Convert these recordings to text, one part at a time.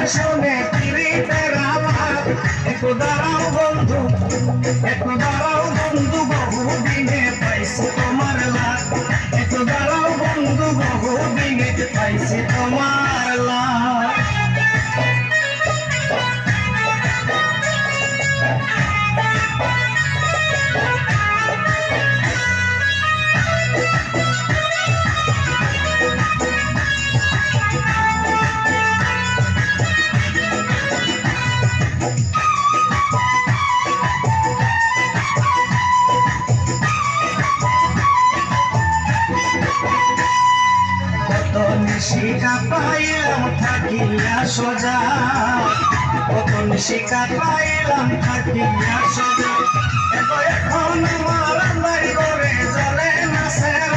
শুনে পিরিতের আলাপ একটু দাঁড়াও বন্ধু বহুদিনে পাইছি তোমার লাগ একটু দাঁড়াও বন্ধু বহুদিনে পাইছি তোমার লাগ শিকা পাইলাম থাকিয়া সোজা কতন শিকা পাইলাম থাকিয়া সোজা এখন আমার বাড়ি করে চলে না সেরা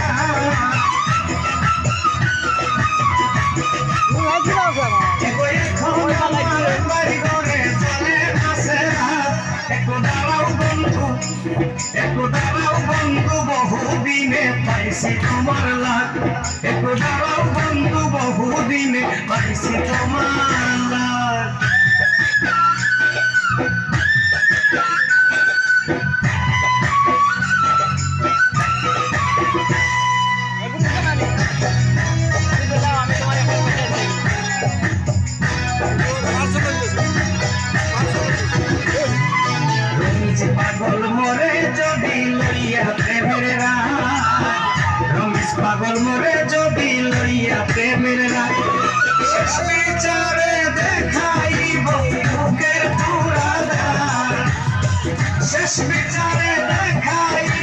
এখন আমার বাড়ি করে চলে না সেরা একটু দাঁড়াও বন্ধু বহুদিনে পাইছি তোমার লাগ একটু দাঁড়াও বন্ধু বহুদিনে পাইছি তোমার লাগ পাগল মোরে যদি লইয়া প্রেমের রমেশ পাগল মোরে যদি লইয়া প্রেমের শেষ বিচারে দেখাইব বুকের পুরাদার শেষ বিচারে দেখাইব